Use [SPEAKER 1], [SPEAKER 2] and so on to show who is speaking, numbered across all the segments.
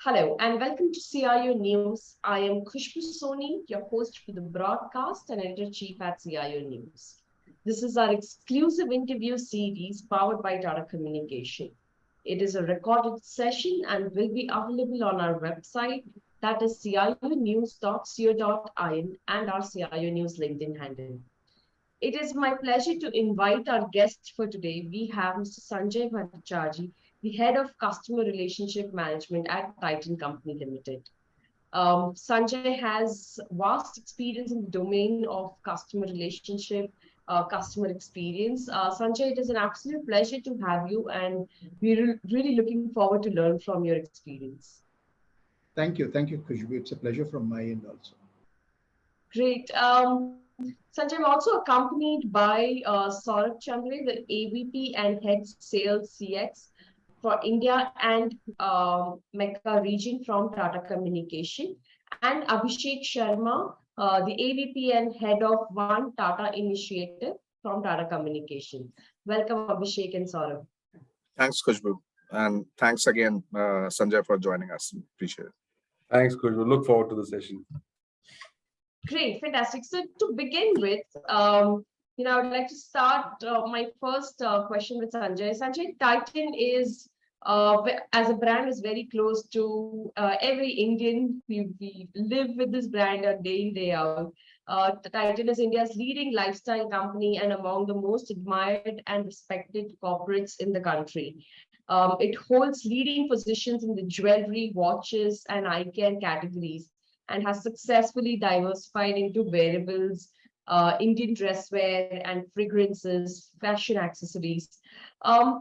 [SPEAKER 1] Hello and welcome to CIO News. I am Khushbu Soni, your host for the broadcast and editor-chief at CIO News. This is our exclusive interview series powered by TATA Communications. It is a recorded session and will be available on our website, that is cionews.co.in, and our CIO News LinkedIn handle. It is my pleasure to invite our guest for today. We have Mr. Sanjay Bhattacharjee, the Head of Customer Relationship Management at Titan Company Limited. Sanjay has vast experience in the domain of customer relationship, customer experience. Sanjay, it is an absolute pleasure to have you, and we're really looking forward to learn from your experience.
[SPEAKER 2] Thank you, Khushbu. It's a pleasure from my end also.
[SPEAKER 1] Great. Sanjay, I'm also accompanied by Saurabh, Chandre, the AVP and Head Sales CX for India and MECAA region from Tata Communications, and Abhishek Sharma, the AVP and Head of One Tata Initiative from Tata Communications. Welcome, Abhishek and Saurabh.
[SPEAKER 3] Thanks, Khushbu. And thanks again, Sanjay, for joining us. Appreciate it.
[SPEAKER 4] Thanks, Khushbu. Look forward to the session.
[SPEAKER 1] Great, fantastic. So to begin with, I would like to start my first question with Sanjay. Sanjay, Titan is, as a brand, is very close to every Indian. We live with this brand day in, day out. Titan is India's leading lifestyle company and among the most admired and respected corporates in the country. It holds leading positions in the jewelry, watches, and eye care categories, and has successfully diversified into wearables, Indian dresswear, and fragrances, fashion accessories.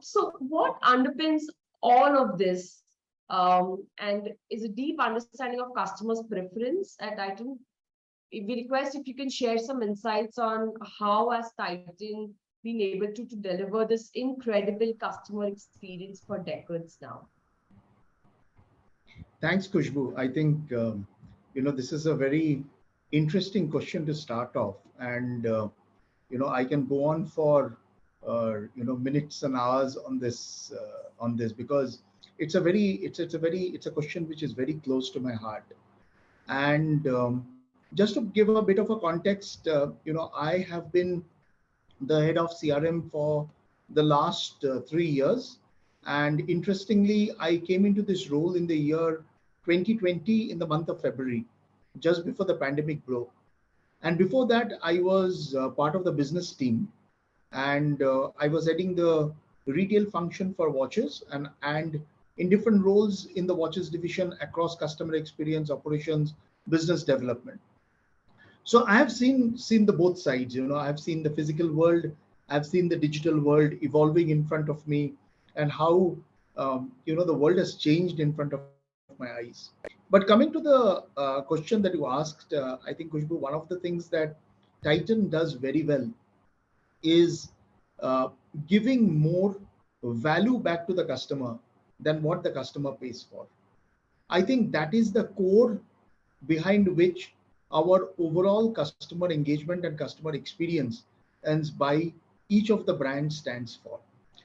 [SPEAKER 1] So what underpins all of this and is a deep understanding of customers' preference at Titan. We request if you can share some insights on how has Titan been able to deliver this incredible customer experience for decades now.
[SPEAKER 2] Thanks, Khushbu. I think this is a very interesting question to start off, and I can go on for minutes and hours on this because it's a question which is very close to my heart. And just to give a bit of a context, I have been the head of CRM for the last 3 years, and interestingly, I came into this role in the year 2020 in the month of February, just before the pandemic broke. And before that, I was part of the business team, and I was heading the retail function for watches and in different roles in the watches division across customer experience, operations, business development. So I have seen the both sides. I have seen the physical world, I've seen the digital world evolving in front of me, and how the world has changed in front of my eyes. But coming to the question that you asked, I think, Khushbu, one of the things that Titan does very well is giving more value back to the customer than what the customer pays for. I think that is the core behind which our overall customer engagement and customer experience and by each of the brands stands for.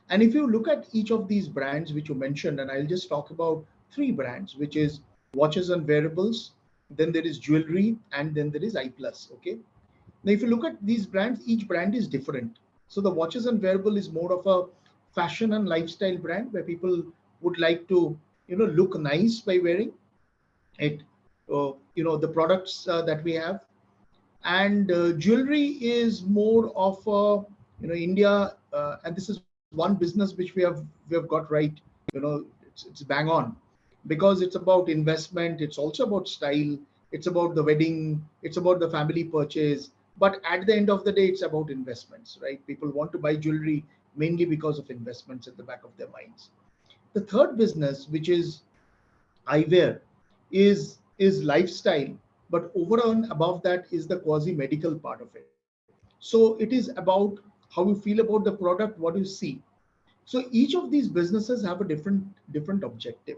[SPEAKER 2] And if you look at each of these brands which you mentioned, and I'll just talk about 3 brands, which is watches and wearables, then there is jewelry, and then there is I+. Okay. Now, if you look at these brands, each brand is different. So the watches and wearable is more of a fashion and lifestyle brand where people would like to, look nice by wearing it. The products that we have, and jewelry is more of India, and this is one business which we have got right. It's bang on, because it's about investment, it's also about style, it's about the wedding, it's about the family purchase, but at the end of the day, it's about investments, right? People want to buy jewelry mainly because of investments at the back of their minds. The third business, which is eyewear, is lifestyle, but over and above that is the quasi medical part of it. So it is about how you feel about the product, what you see. So each of these businesses have a different objective.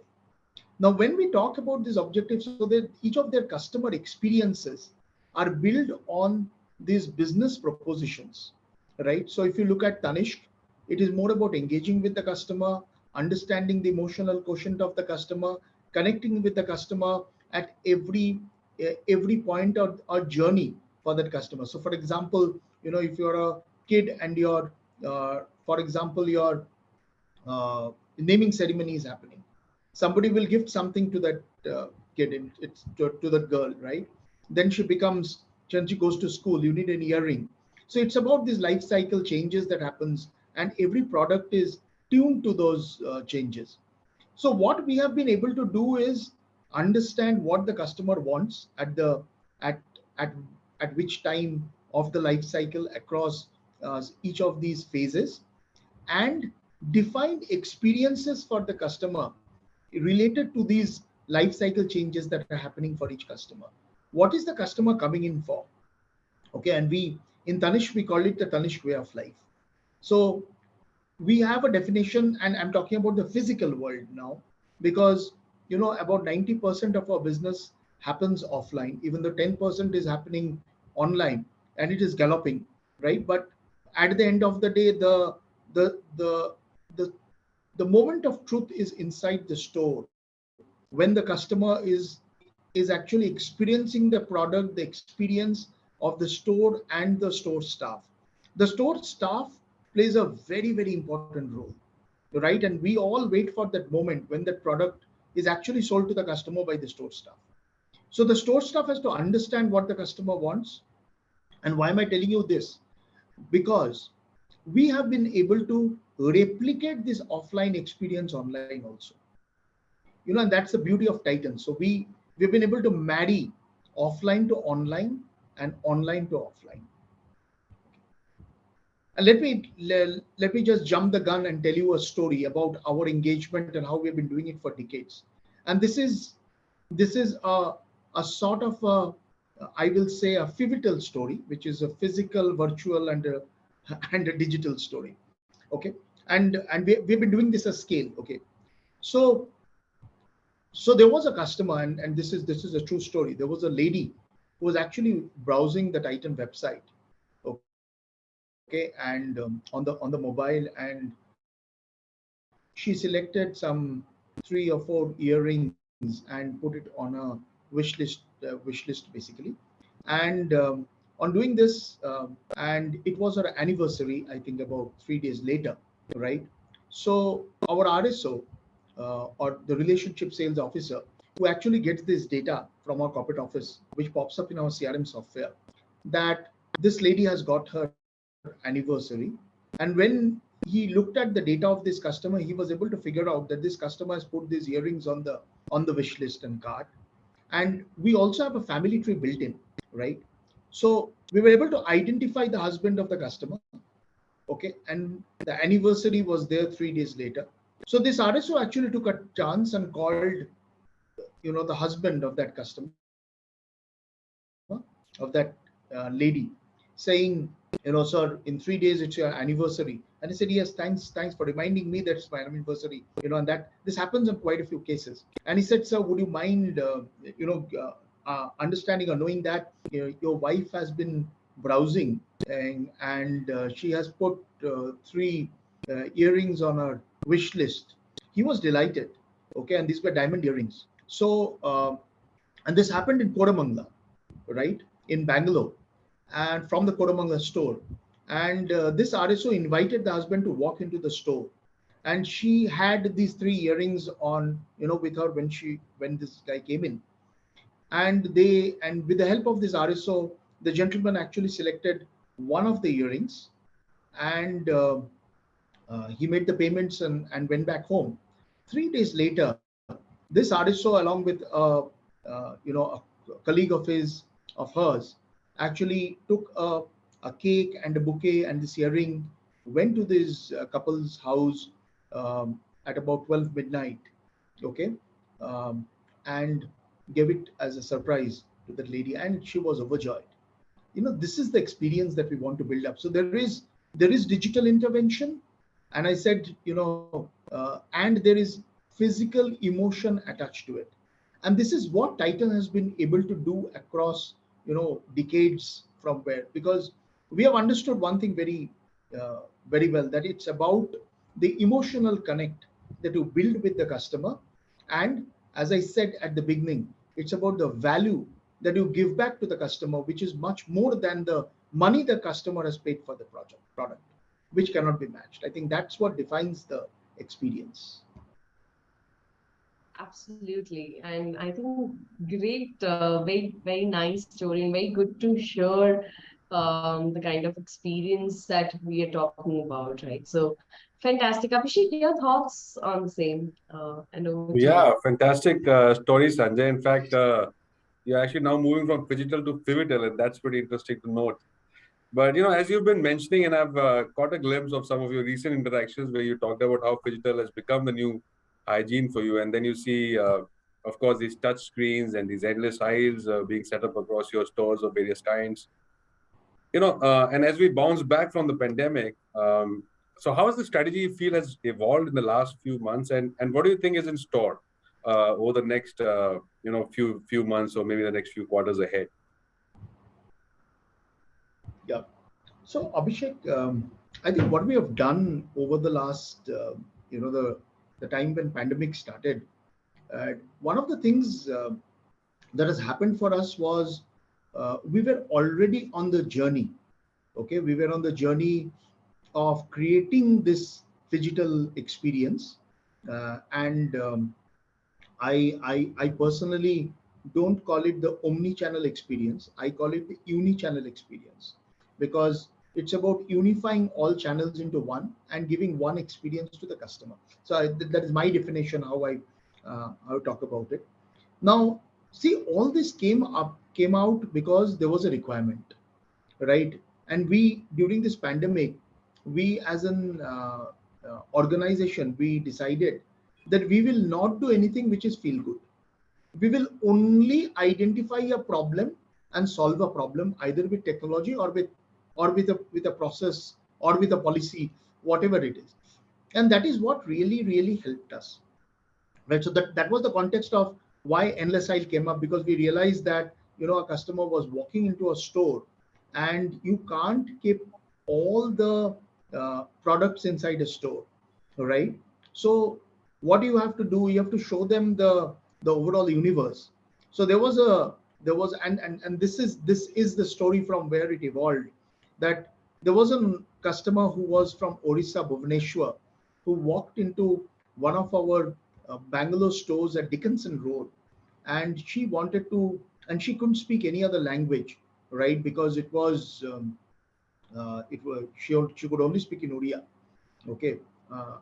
[SPEAKER 2] Now, when we talk about these objectives, so that each of their customer experiences are built on these business propositions, right? So if you look at Tanishq, it is more about engaging with the customer, understanding the emotional quotient of the customer, connecting with the customer at every point or journey for that customer. So for example, if you're a kid and for example, your naming ceremony is happening, somebody will gift something to that kid, it's to that girl, right? Then she goes to school, you need an earring. So it's about these life cycle changes that happens, and every product is tuned to those changes. So what we have been able to do is understand what the customer wants at at at which time of the life cycle across each of these phases, and define experiences for the customer related to these life cycle changes that are happening for each customer. What is the customer coming in for? Okay, and we in Tanishq we call it the Tanishq way of life. So we have a definition, and I'm talking about the physical world now, because about 90% of our business happens offline, even though 10% is happening online, and it is galloping, right? But at the end of the day, the the the the moment of truth is inside the store, when the customer is actually experiencing the product, the experience of the store and the store staff. The store staff plays a very, very important role, right? And we all wait for that moment when that product is actually sold to the customer by the store staff. So the store staff has to understand what the customer wants. And why am I telling you this? Because we have been able to replicate this offline experience online also. And that's the beauty of Titan. So we've been able to marry offline to online and online to offline. And let me just jump the gun and tell you a story about our engagement and how we've been doing it for decades. And this is a sort of I will say a phygital story, which is a physical, virtual, and a digital story. Okay, and we've been doing this at scale. Okay, so there was a customer, and this is a true story. There was a lady who was actually browsing the Titan website, okay, and on the mobile, and she selected some 3 or 4 earrings and put it on a wish list basically. And on doing this, and it was her anniversary, I think about 3 days later, right? So our RSO, or the relationship sales officer, who actually gets this data from our corporate office, which pops up in our CRM software, that this lady has got her anniversary. And when he looked at the data of this customer, he was able to figure out that this customer has put these earrings on the wish list and cart. And we also have a family tree built in, right? So we were able to identify the husband of the customer, okay, and the anniversary was there 3 days later. So this RSO actually took a chance and called, the husband of that customer, of that lady, saying, sir, in 3 days it's your anniversary. And he said, yes, thanks for reminding me that it's my anniversary, and that this happens in quite a few cases. And he said, sir, would you mind, understanding or knowing that your wife has been browsing, and she has put 3 earrings on her wish list. He was delighted, okay, and these were diamond earrings. So, and this happened in Koramangala, right, in Bangalore, and from the Koramangala store. And this RSO invited the husband to walk into the store, and she had these 3 earrings on, with her when this guy came in. And with the help of this RSO, the gentleman actually selected one of the earrings, and he made the payments and went back home. 3 days later, this RSO, along with a colleague of hers, actually took a cake and a bouquet and this earring, went to this couple's house at about 12 midnight, okay, and gave it as a surprise to that lady, and she was overjoyed. This is the experience that we want to build up. So there is digital intervention, and I said, and there is physical emotion attached to it. And this is what Titan has been able to do across, decades from where, because we have understood one thing very well, that it's about the emotional connect that you build with the customer, and as I said at the beginning, it's about the value that you give back to the customer, which is much more than the money the customer has paid for the product, which cannot be matched. I think that's what defines the experience.
[SPEAKER 1] Absolutely. And I think great, very nice story and very good to share the kind of experience that we are talking about, right? So fantastic. Abhishek, your thoughts on the same and over to you.
[SPEAKER 4] Yeah, fantastic story, Sanjay. In fact, you're actually now moving from phygital to pivotal, and that's pretty interesting to note. But as you've been mentioning, and I've caught a glimpse of some of your recent interactions where you talked about how phygital has become the new hygiene for you, and then you see, of course, these touch screens and these endless aisles being set up across your stores of various kinds. And as we bounce back from the pandemic, so how has the strategy you feel has evolved in the last few months, and what do you think is in store over the next few months or maybe the next few quarters ahead?
[SPEAKER 2] Yeah. So Abhishek, I think what we have done over the last, the time when pandemic started, one of the things that has happened for us was we were already on the journey. Okay, we were on the journey of creating this digital experience, and I personally don't call it the omni-channel experience. I call it the uni-channel experience, because it's about unifying all channels into one and giving one experience to the customer. So that is my definition how I talk about it. Now, see, all this came out because there was a requirement, right? And we, during this pandemic, we as an organization, we decided that we will not do anything which is feel good. We will only identify a problem and solve a problem either with technology or with a process or with a policy, whatever it is. And that is what really helped us, right? So that was the context of why endless aisle came up, because we realized that a customer was walking into a store and you can't keep all the products inside a store, right? So what you have to do, you have to show them the overall universe. So there was and this is the story from where it evolved, that there was a customer who was from Orissa, Bhubaneswar, who walked into one of our Bangalore stores at Dickinson Road, and she wanted to, and she couldn't speak any other language, right? Because it was she could only speak in Odia, okay,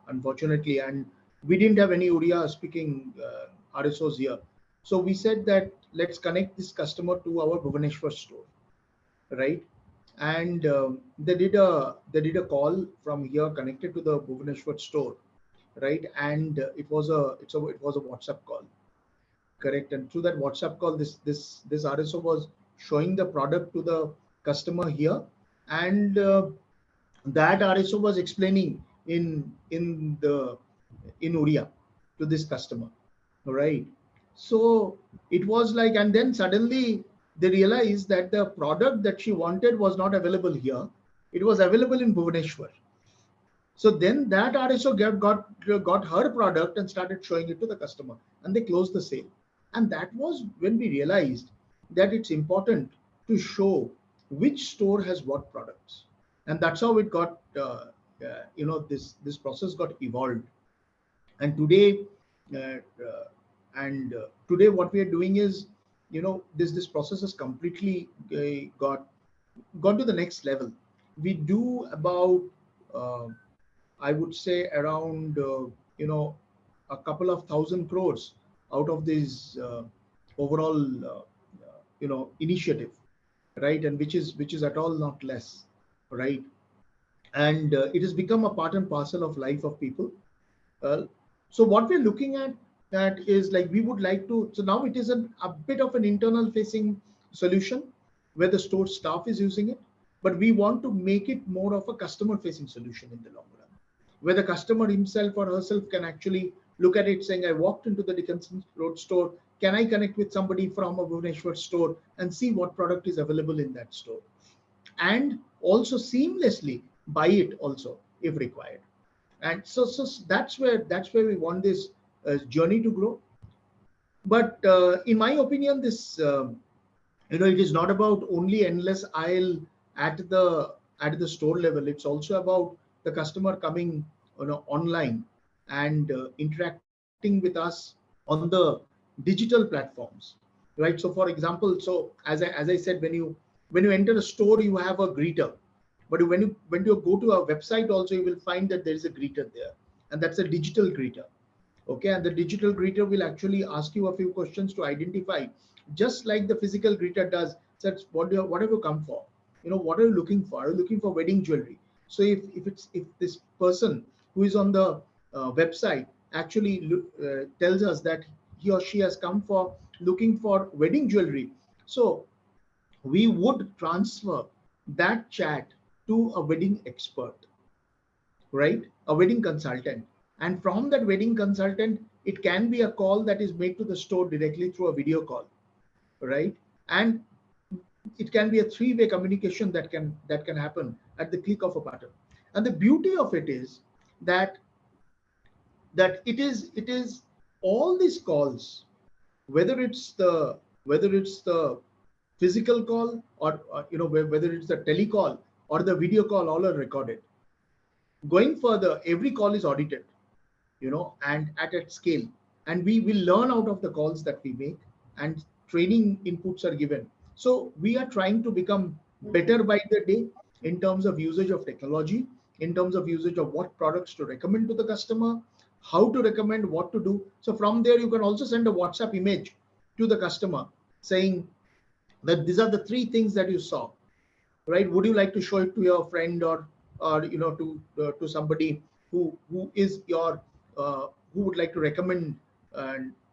[SPEAKER 2] unfortunately, and we didn't have any Odia speaking RSOs here. So we said that let's connect this customer to our Bhubaneswar store, right? And they did a call from here connected to the Bhubaneswar store, right? And it was a WhatsApp call, correct? And through that WhatsApp call, this RSO was showing the product to the customer here, and that RSO was explaining in Odia to this customer, right? So it was like, and then suddenly they realized that the product that she wanted was not available here; it was available in Bhubaneswar. So then that RSO got her product and started showing it to the customer, and they closed the sale. And that was when we realized that it's important to show which store has what products, and that's how it got this process got evolved. And today today what we are doing is, this process has completely gone to the next level. We do about I would say around a couple of thousand crores out of this overall initiative, right? And which is at all not less, right? And it has become a part and parcel of life of people. So what we're looking at that is, like, we would like to, so now it is a bit of an internal facing solution where the store staff is using it, but we want to make it more of a customer facing solution in the long run, where the customer himself or herself can actually look at it saying, I walked into the Dickinson Road store, can I connect with somebody from a Bhubaneswar store and see what product is available in that store, and also seamlessly buy it also if required. And so that's where we want this journey to grow. But in my opinion, this it is not about only endless aisle at the store level. It's also about the customer coming online and interacting with us on the digital platforms, right? So for example, so as I said, when you enter a store, you have a greeter, but when you go to a website also, you will find that there is a greeter there, and that's a digital greeter. Okay, and the digital greeter will actually ask you a few questions to identify, just like the physical greeter does. Says, what have you come for? What are you looking for? Are you looking for wedding jewelry? So if this person who is on the website actually tells us that he or she has come for looking for wedding jewelry, so we would transfer that chat to a wedding expert, right? A wedding consultant. And from that wedding consultant, it can be a call that is made to the store directly through a video call, right? And it can be a three-way communication that can happen at the click of a button. And the beauty of it is that it is all these calls, whether it's the physical call, or whether it's the telecall or the video call, all are recorded. Going further, every call is audited, and at scale. And we will learn out of the calls that we make, and training inputs are given. So we are trying to become better by the day in terms of usage of technology, in terms of usage of what products to recommend to the customer, how to recommend, what to do. So from there, you can also send a WhatsApp image to the customer saying that these are the three things that you saw, right? Would you like to show it to your friend, or to somebody who is your who would like to recommend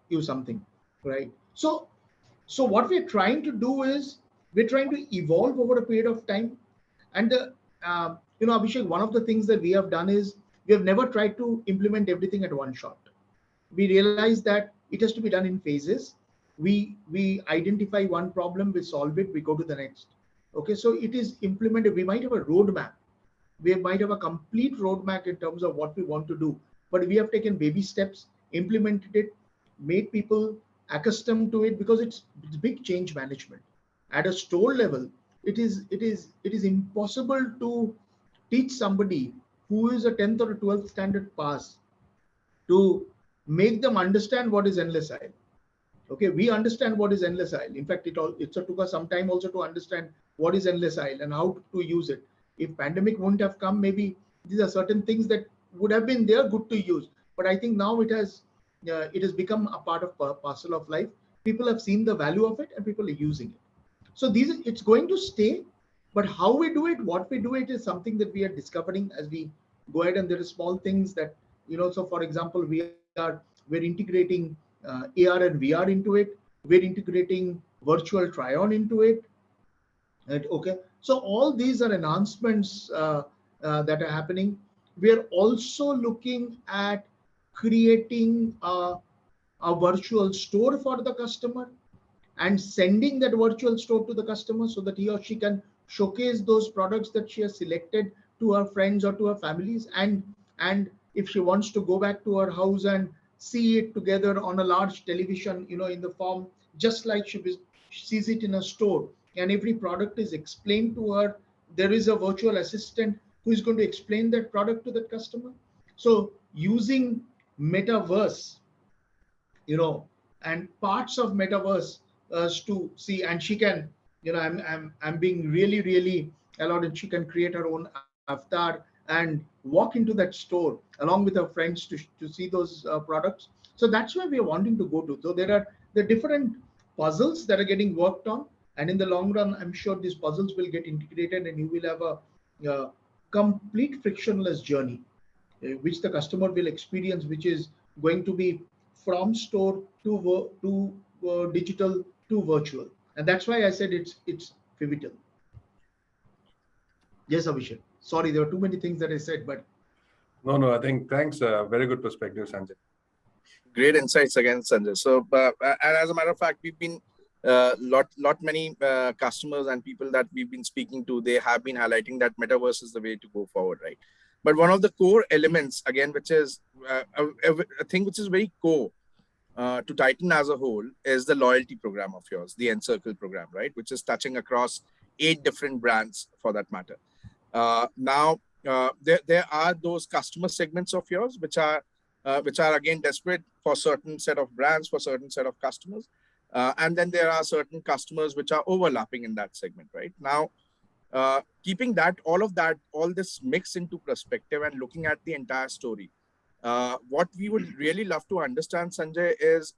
[SPEAKER 2] you something, right? So what we're trying to do is we're trying to evolve over a period of time. And Abhishek, one of the things that we have done is we have never tried to implement everything at one shot. We realize that it has to be done in phases. We identify one problem, we solve it, we go to the next. Okay, so it is implemented. We might have a roadmap. We might have a complete roadmap in terms of what we want to do, but we have taken baby steps, implemented it, made people accustomed to it, because it's big change management. At a store level, it is impossible to teach somebody who is a 10th or a 12th standard pass to make them understand what is endless aisle. Okay, we understand what is endless aisle. In fact, it took us some time also to understand what is endless aisle and how to use it. If pandemic wouldn't have come, maybe these are certain things that would have been there good to use. But I think now it has become a part of parcel of life. People have seen the value of it, and people are using it. So it's going to stay, but how we do it, what we do it, is something that we are discovering as we go ahead. And there are small things that, so for example, we're integrating AR and VR into it. We're integrating virtual try-on into it. Right? Okay. So all these are enhancements that are happening. We are also looking at creating a virtual store for the customer and sending that virtual store to the customer so that he or she can showcase those products that she has selected to her friends or to her families. And if she wants to go back to her house and see it together on a large television, in the form just like she sees it in a store, and every product is explained to her, there is a virtual assistant who is going to explain that product to that customer. So using metaverse, and parts of metaverse to see, and she can, I'm being really, really allowed, and she can create her own avatar and walk into that store along with her friends to see those products. So that's where we are wanting to go to. So there are the different puzzles that are getting worked on, and in the long run, I'm sure these puzzles will get integrated, and you will have a complete frictionless journey, which the customer will experience, which is going to be from store to digital to virtual. And that's why I said it's pivotal. Yes, Abhishek. Sorry, there were too many things that I said, but
[SPEAKER 4] No, I think thanks. Very good perspective, Sanjay.
[SPEAKER 3] Great insights again, Sanjay. So, and as a matter of fact, we've been many customers and people that we've been speaking to, they have been highlighting that metaverse is the way to go forward, right? But one of the core elements, again, which is a thing which is very core, to Titan as a whole is the loyalty program of yours, the Encircle program, right? Which is touching across 8 different brands for that matter. Now, there are those customer segments of yours which are again desperate for certain set of brands, for certain set of customers. And then there are certain customers which are overlapping in that segment, right? Now, keeping that, all this mix into perspective and looking at the entire story, what we would really love to understand, Sanjay, is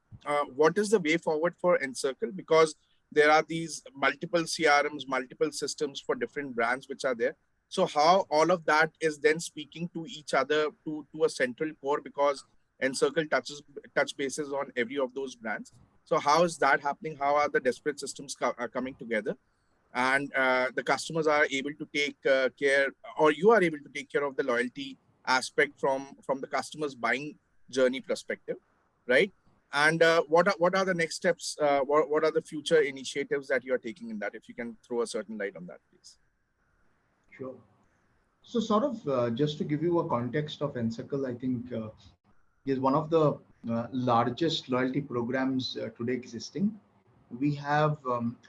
[SPEAKER 3] what is the way forward for Encircle? Because there are these multiple CRMs, multiple systems for different brands which are there. So how all of that is then speaking to each other to a central core, because Encircle touch bases on every of those brands. So how is that happening? How are the disparate systems coming together? And the customers are able to take care, or you are able to take care of the loyalty aspect from the customer's buying journey perspective, right? And what are the next steps? What are the future initiatives that you are taking in that? If you can throw a certain light on that, please.
[SPEAKER 2] Sure. So sort of just to give you a context of Encircle, I think is one of the largest loyalty programs today existing. We have,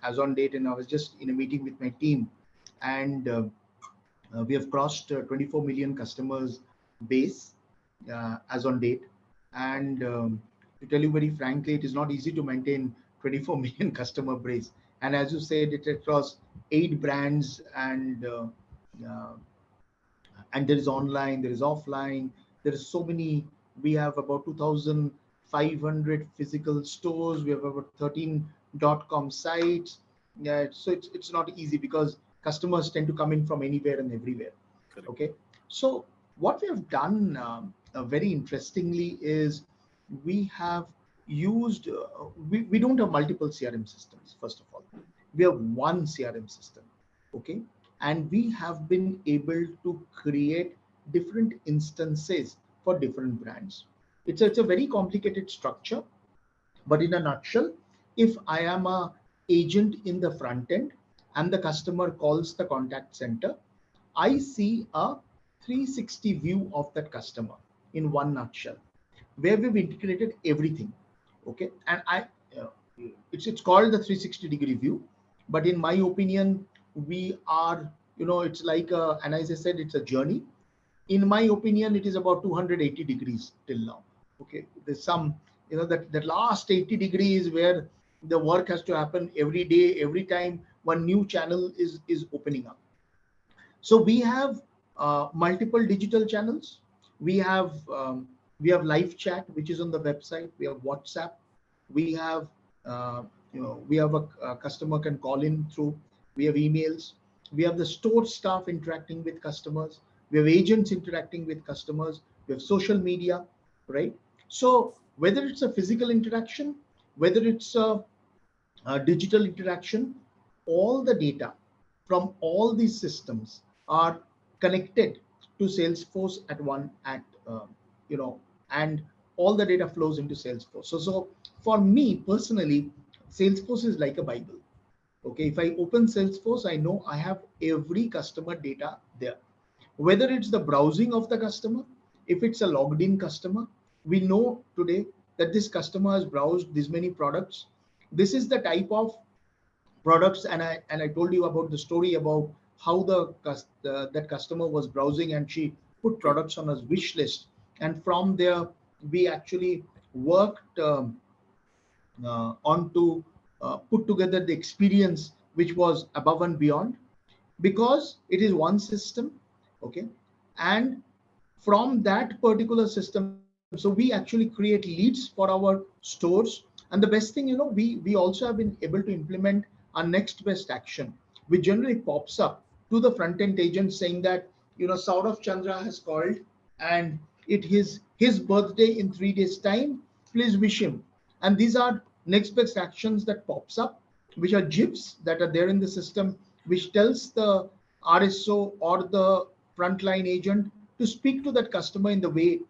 [SPEAKER 2] as on date, and I was just in a meeting with my team, and we have crossed 24 million customers base as on date. And to tell you very frankly, it is not easy to maintain 24 million customer base. And as you said, it's across 8 brands, uh, and there is online, there is offline, there is so many. We have about 2,500 physical stores. We have about 13.com sites. Yeah, so it's not easy because customers tend to come in from anywhere and everywhere.
[SPEAKER 3] Correct.
[SPEAKER 2] Okay, so what we have done very interestingly is we have used we don't have multiple CRM systems. First of all, we have one CRM system. Okay, and we have been able to create different instances for different brands. It's a very complicated structure, but in a nutshell, if I am a agent in the front end and the customer calls the contact center, I see a 360 view of that customer in one nutshell, where we've integrated everything. Okay, and it's called the 360-degree view, but in my opinion, we are, it's like and as I said, it's a journey. In my opinion, it is about 280 degrees till now. Okay, there's some, that last 80 degrees where the work has to happen every day, every time one new channel is opening up. So we have multiple digital channels. We have live chat, which is on the website. We have WhatsApp. We have a customer can call in through. We have emails. We have the store staff interacting with customers. We have agents interacting with customers. We have social media, right? So whether it's a physical interaction, whether it's a digital interaction, all the data from all these systems are connected to Salesforce and all the data flows into Salesforce. So for me personally, Salesforce is like a Bible. Okay, if I open Salesforce, I know I have every customer data there. Whether it's the browsing of the customer, if it's a logged in customer, we know today that this customer has browsed this many products. This is the type of products, and I told you about the story about how that customer was browsing and she put products on a wish list, and from there we actually worked on to put together the experience which was above and beyond, because it is one system. Okay, and from that particular system, so we actually create leads for our stores. And the best thing, we also have been able to implement our next best action, which generally pops up to the front end agent saying that, Saurabh Chandra has called and it is his birthday in 3 days time, please wish him. And these are next best actions that pops up, which are GIFs that are there in the system, which tells the RSO or the frontline agent to speak to that customer in the way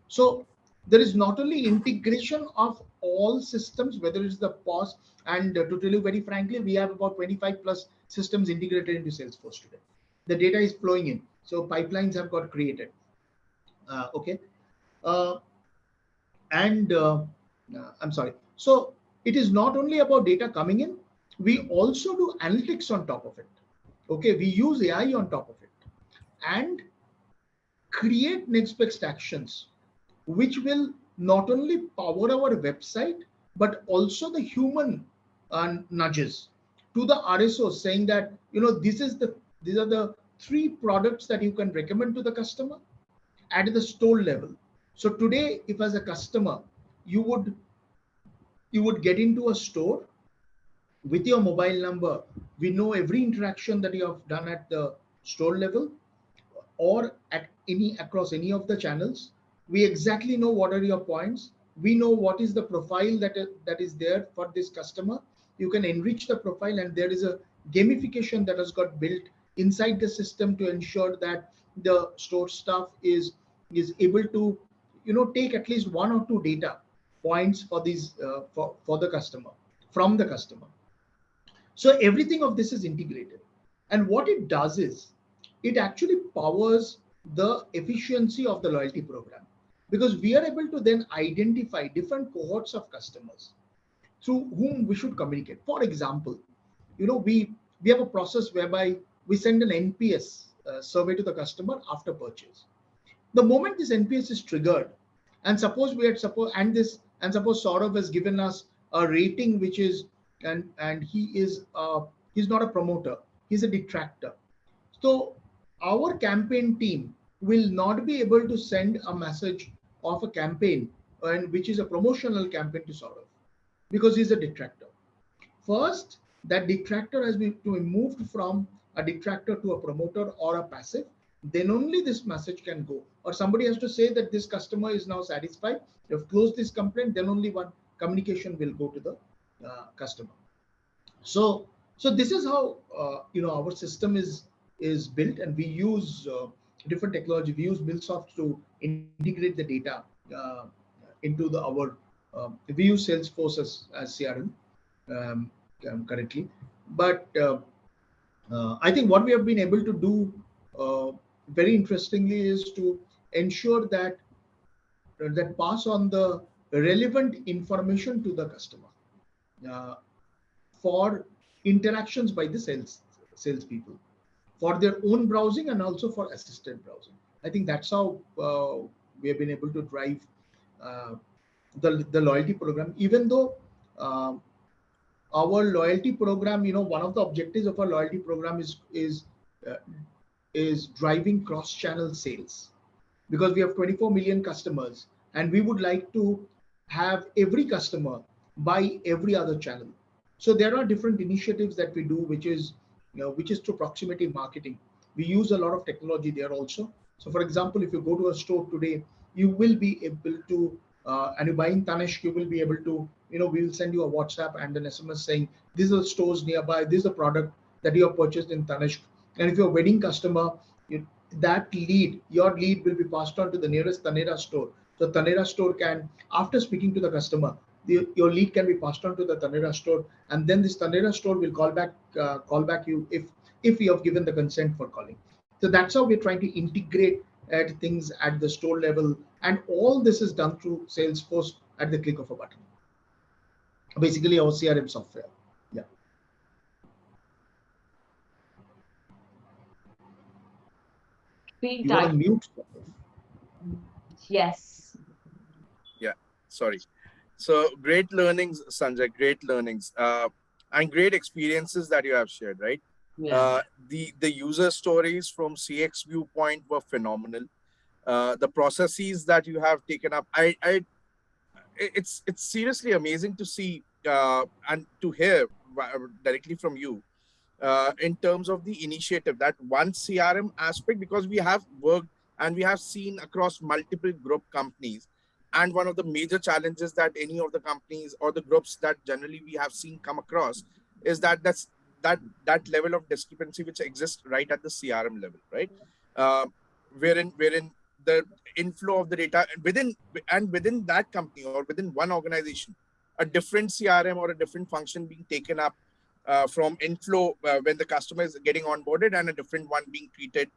[SPEAKER 2] so there is not only integration of all systems, whether it's the POS, and to tell you very frankly, we have about 25 plus systems integrated into Salesforce today. The data is flowing in, so pipelines have got created. Okay, and I'm sorry. So it is not only about data coming in, we also do analytics on top of it. Okay, we use AI on top of it and create next best actions, which will not only power our website, but also the human nudges to the RSO saying that, these are the three products that you can recommend to the customer at the store level. So today, if as a customer, you would get into a store with your mobile number, we know every interaction that you have done at the store level or at any across any of the channels. We exactly know what are your points. We know what is the profile that is there for this customer. You can enrich the profile, and there is a gamification that has got built inside the system to ensure that the store staff is able to take at least one or two data points for these for the customer from the customer. So everything of this is integrated. And what it does is it actually powers the efficiency of the loyalty program, because we are able to then identify different cohorts of customers through whom we should communicate. For example, we have a process whereby we send an NPS survey to the customer after purchase. The moment this NPS is triggered, and suppose suppose Saurabh has given us a rating which is, and he's not a promoter, he's a detractor. So our campaign team will not be able to send a message of a campaign and which is a promotional campaign to Saurabh because he's a detractor. First, that detractor has been to be moved from a detractor to a promoter or a passive. Then only this message can go. Or somebody has to say that this customer is now satisfied. You've closed this complaint, then only one communication will go to the customer. So this is how our system is built, and we use different technology. We use MillSoft to integrate the data into we use Salesforce as CRM currently. But I think what we have been able to do very interestingly is to ensure that pass on the relevant information to the customer for interactions by the salespeople for their own browsing and also for assisted browsing. I think that's how we have been able to drive the loyalty program. Even though our loyalty program, one of the objectives of our loyalty program is driving cross-channel sales, because we have 24 million customers, and we would like to have every customer buy every other channel. So there are different initiatives that we do, which is through proximity marketing. We use a lot of technology there also. So for example, if you go to a store today, you will be able to, and you buy in Tanishq, you will be able to, we will send you a WhatsApp and an SMS saying, these are the stores nearby, this is the product that you have purchased in Tanishq. And if you're a wedding customer, your lead will be passed on to the nearest TATA store. So TATA store can, after speaking to the customer, your lead can be passed on to the TATA store, and then this TATA store will call back you if you have given the consent for calling. So that's how we're trying to integrate things at the store level, and all this is done through Salesforce at the click of a button. Basically, our CRM software. Yeah. You want to mute?
[SPEAKER 1] Yes.
[SPEAKER 3] Yeah. Sorry. So great learnings, Sanjay. Great learnings, and great experiences that you have shared. Right.
[SPEAKER 1] Yeah.
[SPEAKER 3] The user stories from CX viewpoint were phenomenal. The processes that you have taken up, it's seriously amazing to see and to hear directly from you in terms of the initiative, that one CRM aspect, because we have worked and we have seen across multiple group companies. And one of the major challenges that any of the companies or the groups that generally we have seen come across is that that level of discrepancy which exists right at the CRM level, right? Wherein the inflow of the data within that company or within one organization, a different CRM or a different function being taken up from inflow when the customer is getting onboarded, and a different one being treated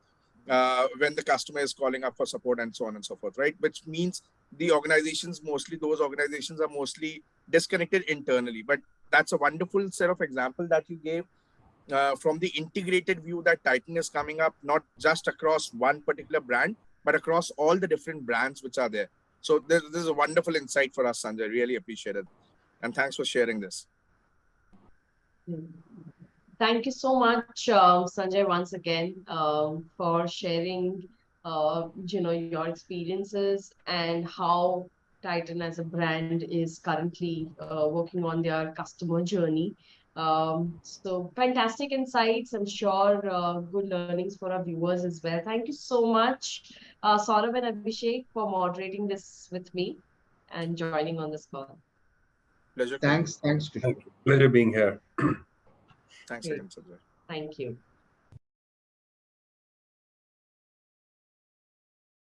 [SPEAKER 3] when the customer is calling up for support and so on and so forth, right? Which means the organizations, mostly those organizations are mostly disconnected internally. But that's a wonderful set of example that you gave from the integrated view that Titan is coming up, not just across one particular brand, but across all the different brands which are there. So this is a wonderful insight for us, Sanjay. Really appreciate it. And thanks for sharing this.
[SPEAKER 1] Thank you so much, Sanjay, once again, for sharing, your experiences and how Titan as a brand is currently working on their customer journey. So fantastic insights. I'm sure good learnings for our viewers as well. Thank you so much, Saurabh and Abhishek, for moderating this with me and joining on this call.
[SPEAKER 3] Pleasure.
[SPEAKER 2] Thanks, Khushbu.
[SPEAKER 4] Pleasure being here.
[SPEAKER 3] Thanks
[SPEAKER 1] Great.
[SPEAKER 3] again, Sanjay.
[SPEAKER 1] Thank you.